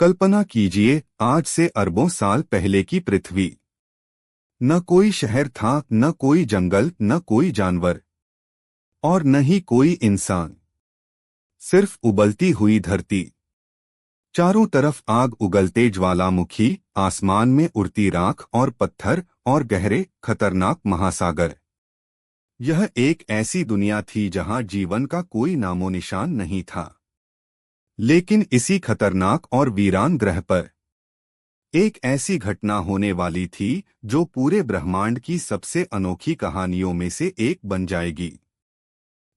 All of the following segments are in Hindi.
कल्पना कीजिए, आज से अरबों साल पहले की पृथ्वी। न कोई शहर था, न कोई जंगल, न कोई जानवर और न ही कोई इंसान। सिर्फ उबलती हुई धरती। चारों तरफ आग, उगलते ज्वालामुखी, आसमान में उड़ती राख और पत्थर और गहरे खतरनाक महासागर। यह एक ऐसी दुनिया थी जहां जीवन का कोई नामो निशान नहीं था। लेकिन इसी खतरनाक और वीरान ग्रह पर एक ऐसी घटना होने वाली थी जो पूरे ब्रह्मांड की सबसे अनोखी कहानियों में से एक बन जाएगी।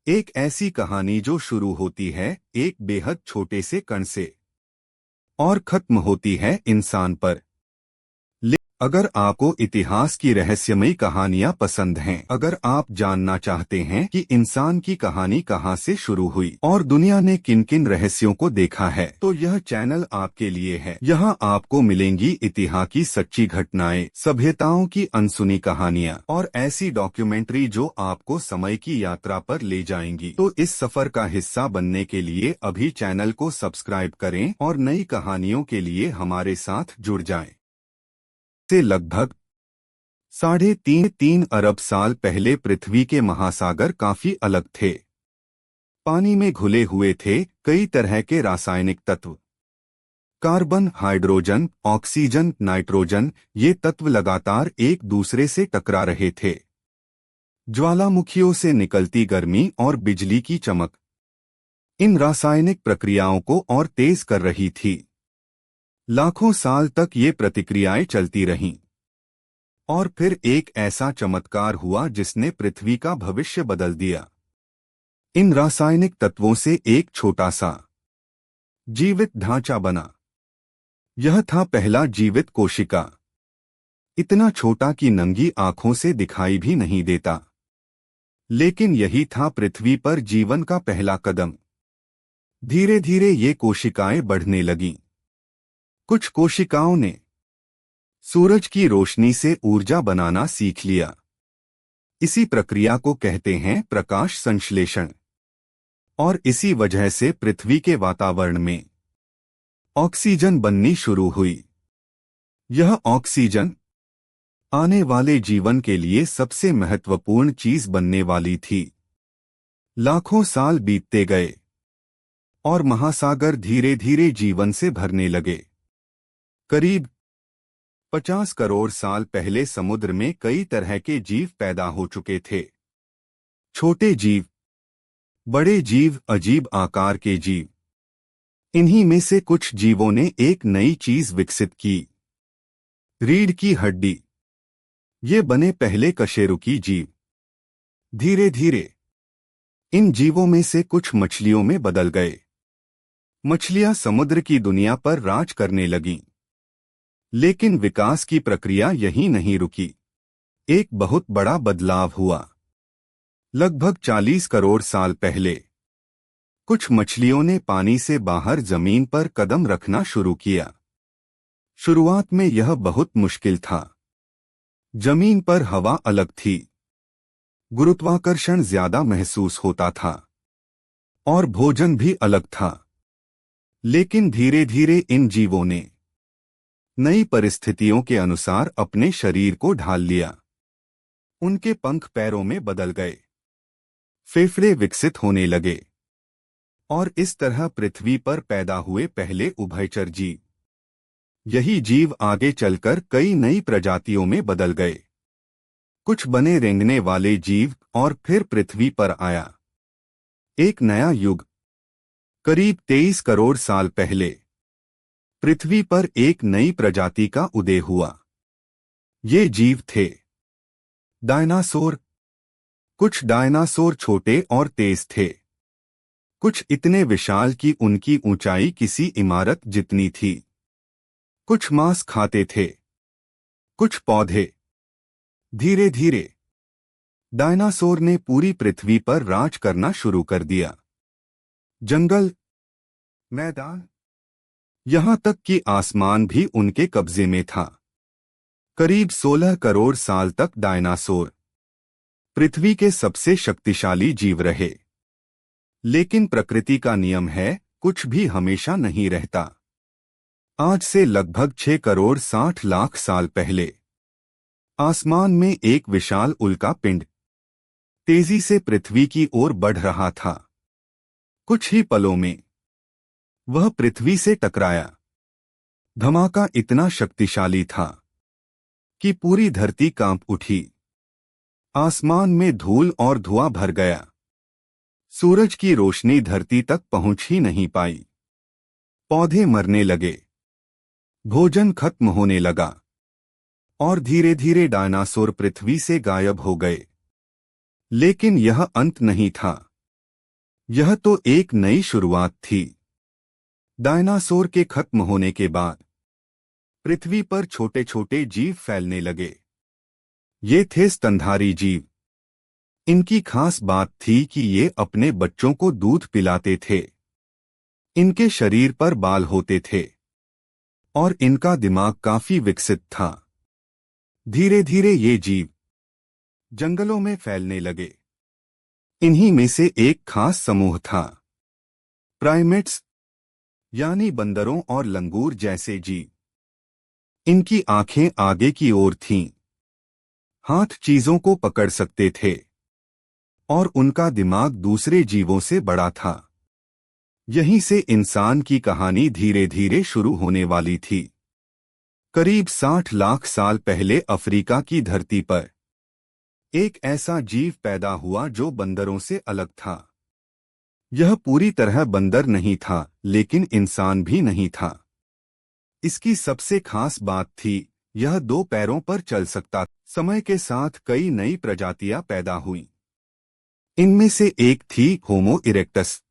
एक ऐसी कहानी जो शुरू होती है एक बेहद छोटे से कण से और खत्म होती है इंसान पर। अगर आपको इतिहास की रहस्यमयी कहानियां पसंद हैं, अगर आप जानना चाहते हैं कि इंसान की कहानी कहां से शुरू हुई और दुनिया ने किन किन रहस्यों को देखा है, तो यह चैनल आपके लिए है। यहाँ आपको मिलेंगी इतिहास की सच्ची घटनाएं, सभ्यताओं की अनसुनी कहानियां और ऐसी डॉक्यूमेंट्री जो आपको समय की यात्रा पर ले जाएंगी। तो इस सफर का हिस्सा बनने के लिए अभी चैनल को सब्सक्राइब करें और नई कहानियों के लिए हमारे साथ जुड़ जाएं। से लगभग 3.5 अरब साल पहले पृथ्वी के महासागर काफी अलग थे। पानी में घुले हुए थे कई तरह के रासायनिक तत्व। कार्बन, हाइड्रोजन, ऑक्सीजन, नाइट्रोजन, ये तत्व लगातार एक दूसरे से टकरा रहे थे। ज्वालामुखियों से निकलती गर्मी और बिजली की चमक इन रासायनिक प्रक्रियाओं को और तेज कर रही थी। लाखों साल तक ये प्रतिक्रियाएं चलती रहीं और फिर एक ऐसा चमत्कार हुआ जिसने पृथ्वी का भविष्य बदल दिया। इन रासायनिक तत्वों से एक छोटा सा जीवित ढांचा बना। यह था पहला जीवित कोशिका, इतना छोटा कि नंगी आंखों से दिखाई भी नहीं देता। लेकिन यही था पृथ्वी पर जीवन का पहला कदम। धीरे धीरे ये कोशिकाएं बढ़ने लगीं। कुछ कोशिकाओं ने सूरज की रोशनी से ऊर्जा बनाना सीख लिया। इसी प्रक्रिया को कहते हैं प्रकाश संश्लेषण। और इसी वजह से पृथ्वी के वातावरण में ऑक्सीजन बननी शुरू हुई। यह ऑक्सीजन आने वाले जीवन के लिए सबसे महत्वपूर्ण चीज बनने वाली थी। लाखों साल बीतते गए और महासागर धीरे धीरे जीवन से भरने लगे। करीब 50 करोड़ साल पहले समुद्र में कई तरह के जीव पैदा हो चुके थे। छोटे जीव, बड़े जीव, अजीब आकार के जीव। इन्हीं में से कुछ जीवों ने एक नई चीज विकसित की, रीढ़ की हड्डी। ये बने पहले कशेरुकी जीव। धीरे धीरे इन जीवों में से कुछ मछलियों में बदल गए। मछलियां समुद्र की दुनिया पर राज करने लगीं। लेकिन विकास की प्रक्रिया यहीं नहीं रुकी। एक बहुत बड़ा बदलाव हुआ। लगभग 40 करोड़ साल पहले कुछ मछलियों ने पानी से बाहर जमीन पर कदम रखना शुरू किया। शुरुआत में यह बहुत मुश्किल था। जमीन पर हवा अलग थी, गुरुत्वाकर्षण ज्यादा महसूस होता था और भोजन भी अलग था। लेकिन धीरे धीरे इन जीवों ने नई परिस्थितियों के अनुसार अपने शरीर को ढाल लिया। उनके पंख पैरों में बदल गए, फेफड़े विकसित होने लगे और इस तरह पृथ्वी पर पैदा हुए पहले उभयचर जीव। यही जीव आगे चलकर कई नई प्रजातियों में बदल गए। कुछ बने रेंगने वाले जीव और फिर पृथ्वी पर आया एक नया युग। करीब 23 करोड़ साल पहले पृथ्वी पर एक नई प्रजाति का उदय हुआ। ये जीव थे डायनासोर। कुछ डायनासोर छोटे और तेज थे, कुछ इतने विशाल कि उनकी ऊंचाई किसी इमारत जितनी थी। कुछ मांस खाते थे, कुछ पौधे। धीरे धीरे डायनासोर ने पूरी पृथ्वी पर राज करना शुरू कर दिया। जंगल, मैदान, यहां तक कि आसमान भी उनके कब्जे में था। करीब 16 करोड़ साल तक डायनासोर पृथ्वी के सबसे शक्तिशाली जीव रहे। लेकिन प्रकृति का नियम है, कुछ भी हमेशा नहीं रहता। आज से लगभग 6 करोड़ 60 लाख साल पहले आसमान में एक विशाल उल्का पिंड तेजी से पृथ्वी की ओर बढ़ रहा था। कुछ ही पलों में वह पृथ्वी से टकराया। धमाका इतना शक्तिशाली था कि पूरी धरती कांप उठी। आसमान में धूल और धुआं भर गया। सूरज की रोशनी धरती तक पहुंच ही नहीं पाई। पौधे मरने लगे, भोजन खत्म होने लगा और धीरे धीरे डायनासोर पृथ्वी से गायब हो गए। लेकिन यह अंत नहीं था, यह तो एक नई शुरुआत थी। डायनासोर के खत्म होने के बाद पृथ्वी पर छोटे छोटे जीव फैलने लगे। ये थे स्तनधारी जीव। इनकी खास बात थी कि ये अपने बच्चों को दूध पिलाते थे। इनके शरीर पर बाल होते थे और इनका दिमाग काफी विकसित था। धीरे धीरे ये जीव जंगलों में फैलने लगे। इन्हीं में से एक खास समूह था प्राइमेट्स, यानी बंदरों और लंगूर जैसे जीव। इनकी आंखें आगे की ओर थीं, हाथ चीजों को पकड़ सकते थे और उनका दिमाग दूसरे जीवों से बड़ा था। यहीं से इंसान की कहानी धीरे धीरे शुरू होने वाली थी। करीब 60 लाख साल पहले अफ्रीका की धरती पर एक ऐसा जीव पैदा हुआ जो बंदरों से अलग था। यह पूरी तरह बंदर नहीं था, लेकिन इंसान भी नहीं था। इसकी सबसे खास बात थी, यह 2 पैरों पर चल सकता। समय के साथ कई नई प्रजातियां पैदा हुईं। इनमें से एक थी होमो इरेक्टस।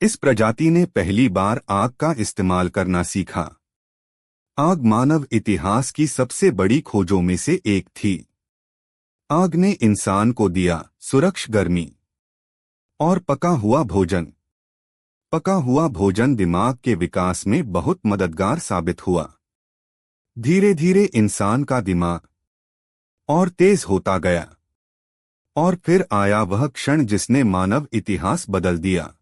इस प्रजाति ने पहली बार आग का इस्तेमाल करना सीखा। आग मानव इतिहास की सबसे बड़ी खोजों में से एक थी। आग ने इंसान को दिया सुरक्षा, गर्मी और पका हुआ भोजन। पका हुआ भोजन दिमाग के विकास में बहुत मददगार साबित हुआ। धीरे धीरे इंसान का दिमाग और तेज होता गया और फिर आया वह क्षण जिसने मानव इतिहास बदल दिया।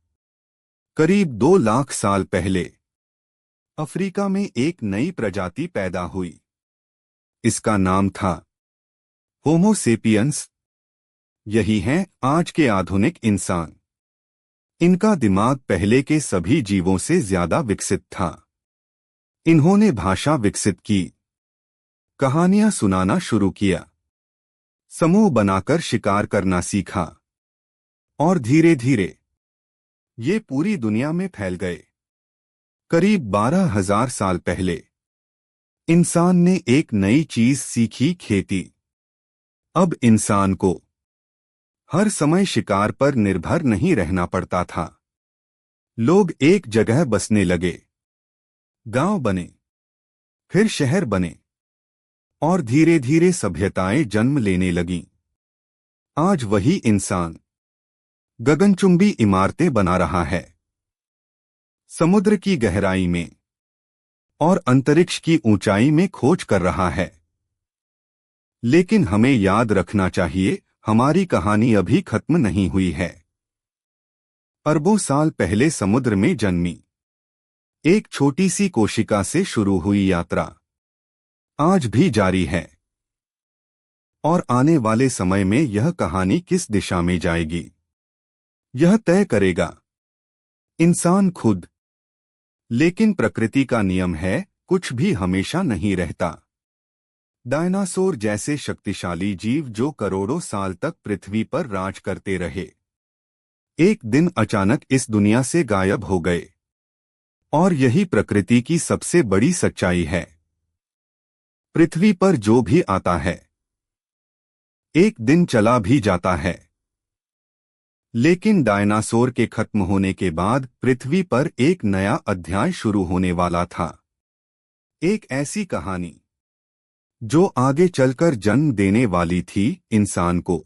करीब 2 लाख साल पहले अफ्रीका में एक नई प्रजाति पैदा हुई। इसका नाम था होमो सेपियंस। यही हैं आज के आधुनिक इंसान। इनका दिमाग पहले के सभी जीवों से ज्यादा विकसित था। इन्होंने भाषा विकसित की, कहानियां सुनाना शुरू किया, समूह बनाकर शिकार करना सीखा और धीरे धीरे ये पूरी दुनिया में फैल गए। करीब 12,000 साल पहले इंसान ने एक नई चीज सीखी, खेती। अब इंसान को हर समय शिकार पर निर्भर नहीं रहना पड़ता था। लोग एक जगह बसने लगे, गांव बने, फिर शहर बने और धीरे धीरे सभ्यताएं जन्म लेने लगीं। आज वही इंसान गगनचुंबी इमारतें बना रहा है, समुद्र की गहराई में और अंतरिक्ष की ऊंचाई में खोज कर रहा है। लेकिन हमें याद रखना चाहिए, हमारी कहानी अभी खत्म नहीं हुई है। अरबों साल पहले समुद्र में जन्मी एक छोटी सी कोशिका से शुरू हुई यात्रा आज भी जारी है और आने वाले समय में यह कहानी किस दिशा में जाएगी, यह तय करेगा इंसान खुद। लेकिन प्रकृति का नियम है, कुछ भी हमेशा नहीं रहता। डायनासोर जैसे शक्तिशाली जीव जो करोड़ों साल तक पृथ्वी पर राज करते रहे, एक दिन अचानक इस दुनिया से गायब हो गए। और यही प्रकृति की सबसे बड़ी सच्चाई है। पृथ्वी पर जो भी आता है एक दिन चला भी जाता है। लेकिन डायनासोर के खत्म होने के बाद पृथ्वी पर एक नया अध्याय शुरू होने वाला था। एक ऐसी कहानी जो आगे चलकर जन्म देने वाली थी इंसान को।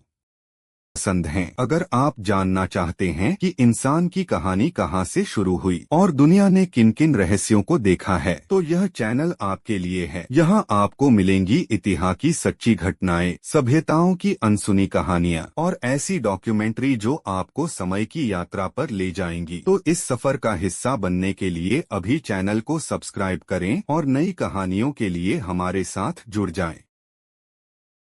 पसंद हैं। अगर आप जानना चाहते हैं कि इंसान की कहानी कहां से शुरू हुई और दुनिया ने किन किन रहस्यों को देखा है, तो यह चैनल आपके लिए है। यहाँ आपको मिलेंगी इतिहास की सच्ची घटनाएं, सभ्यताओं की अनसुनी कहानियां और ऐसी डॉक्यूमेंट्री जो आपको समय की यात्रा पर ले जाएंगी। तो इस सफर का हिस्सा बनने के लिए अभी चैनल को सब्सक्राइब करें और नई कहानियों के लिए हमारे साथ जुड़ जाएं।